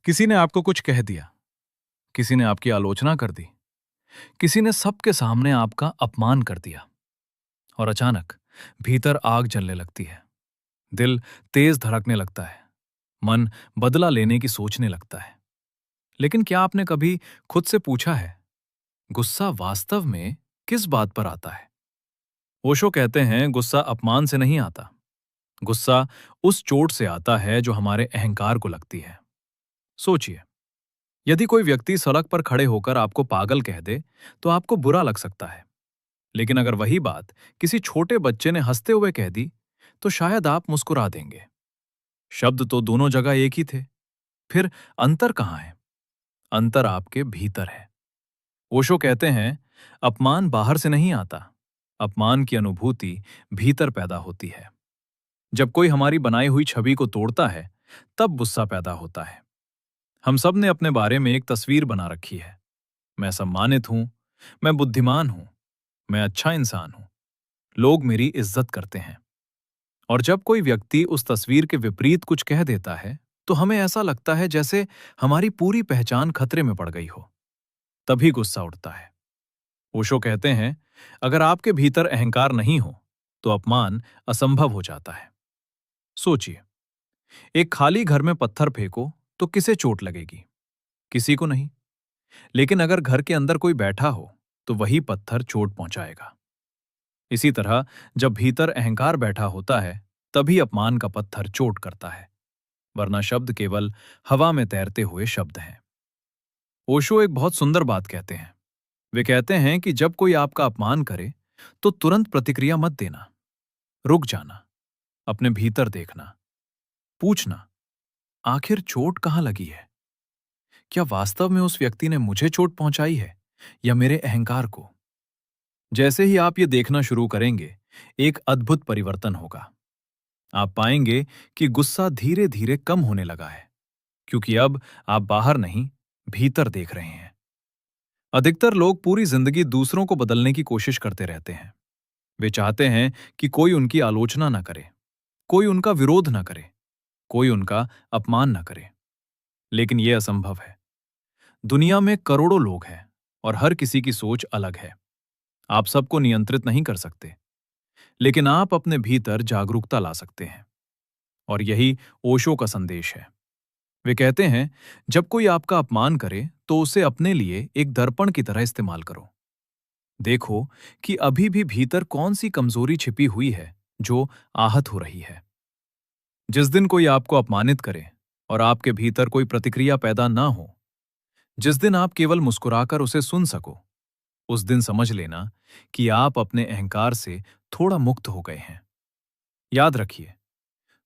किसी ने आपको कुछ कह दिया, किसी ने आपकी आलोचना कर दी, किसी ने सबके सामने आपका अपमान कर दिया और अचानक भीतर आग जलने लगती है। दिल तेज धड़कने लगता है, मन बदला लेने की सोचने लगता है। लेकिन क्या आपने कभी खुद से पूछा है, गुस्सा वास्तव में किस बात पर आता है? ओशो कहते हैं, गुस्सा अपमान से नहीं आता। गुस्सा उस चोट से आता है जो हमारे अहंकार को लगती है। सोचिए, यदि कोई व्यक्ति सड़क पर खड़े होकर आपको पागल कह दे तो आपको बुरा लग सकता है। लेकिन अगर वही बात किसी छोटे बच्चे ने हंसते हुए कह दी तो शायद आप मुस्कुरा देंगे। शब्द तो दोनों जगह एक ही थे, फिर अंतर कहाँ है? अंतर आपके भीतर है। ओशो कहते हैं, अपमान बाहर से नहीं आता, अपमान की अनुभूति भीतर पैदा होती है। जब कोई हमारी बनाई हुई छवि को तोड़ता है तब गुस्सा पैदा होता है। हम सब ने अपने बारे में एक तस्वीर बना रखी है। मैं सम्मानित हूं, मैं बुद्धिमान हूं, मैं अच्छा इंसान हूं, लोग मेरी इज्जत करते हैं। और जब कोई व्यक्ति उस तस्वीर के विपरीत कुछ कह देता है तो हमें ऐसा लगता है जैसे हमारी पूरी पहचान खतरे में पड़ गई हो। तभी गुस्सा उठता है। ओशो कहते हैं, अगर आपके भीतर अहंकार नहीं हो तो अपमान असंभव हो जाता है। सोचिए, एक खाली घर में पत्थर फेंको तो किसे चोट लगेगी? किसी को नहीं। लेकिन अगर घर के अंदर कोई बैठा हो तो वही पत्थर चोट पहुंचाएगा। इसी तरह जब भीतर अहंकार बैठा होता है तभी अपमान का पत्थर चोट करता है, वरना शब्द केवल हवा में तैरते हुए शब्द हैं। ओशो एक बहुत सुंदर बात कहते हैं। वे कहते हैं कि जब कोई आपका अपमान करे तो तुरंत प्रतिक्रिया मत देना। रुक जाना, अपने भीतर देखना, पूछना, आखिर चोट कहां लगी है? क्या वास्तव में उस व्यक्ति ने मुझे चोट पहुंचाई है या मेरे अहंकार को? जैसे ही आप ये देखना शुरू करेंगे, एक अद्भुत परिवर्तन होगा। आप पाएंगे कि गुस्सा धीरे धीरे कम होने लगा है, क्योंकि अब आप बाहर नहीं, भीतर देख रहे हैं। अधिकतर लोग पूरी जिंदगी दूसरों को बदलने की कोशिश करते रहते हैं। वे चाहते हैं कि कोई उनकी आलोचना न करे, कोई उनका विरोध न करे, कोई उनका अपमान न करे। लेकिन यह असंभव है। दुनिया में करोड़ों लोग हैं और हर किसी की सोच अलग है। आप सबको नियंत्रित नहीं कर सकते, लेकिन आप अपने भीतर जागरूकता ला सकते हैं। और यही ओशो का संदेश है। वे कहते हैं, जब कोई आपका अपमान करे तो उसे अपने लिए एक दर्पण की तरह इस्तेमाल करो। देखो कि अभी भी भीतर कौन सी कमजोरी छिपी हुई है जो आहत हो रही है। जिस दिन कोई आपको अपमानित करे और आपके भीतर कोई प्रतिक्रिया पैदा ना हो, जिस दिन आप केवल मुस्कुराकर उसे सुन सको, उस दिन समझ लेना कि आप अपने अहंकार से थोड़ा मुक्त हो गए हैं। याद रखिए,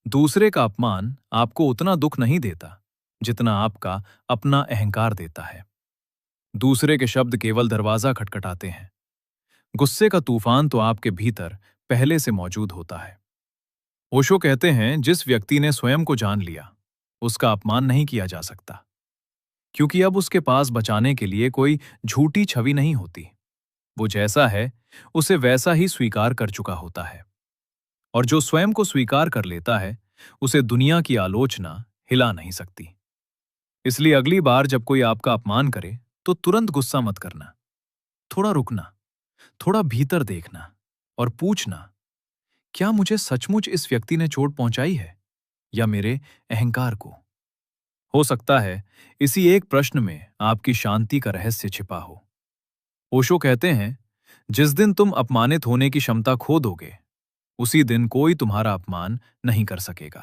दूसरे का अपमान आपको उतना दुख नहीं देता जितना आपका अपना अहंकार देता है। दूसरे के शब्द केवल दरवाजा खटखटाते हैं। गुस्से का तूफान तो आपके भीतर पहले से मौजूद होता है। ओशो कहते हैं, जिस व्यक्ति ने स्वयं को जान लिया उसका अपमान नहीं किया जा सकता, क्योंकि अब उसके पास बचाने के लिए कोई झूठी छवि नहीं होती। वो जैसा है उसे वैसा ही स्वीकार कर चुका होता है। और जो स्वयं को स्वीकार कर लेता है उसे दुनिया की आलोचना हिला नहीं सकती। इसलिए अगली बार जब कोई आपका अपमान करे तो तुरंत गुस्सा मत करना। थोड़ा रुकना, थोड़ा भीतर देखना और पूछना, क्या मुझे सचमुच इस व्यक्ति ने चोट पहुंचाई है या मेरे अहंकार को? हो सकता है इसी एक प्रश्न में आपकी शांति का रहस्य छिपा हो। ओशो कहते हैं, जिस दिन तुम अपमानित होने की क्षमता खो दोगे, उसी दिन कोई तुम्हारा अपमान नहीं कर सकेगा।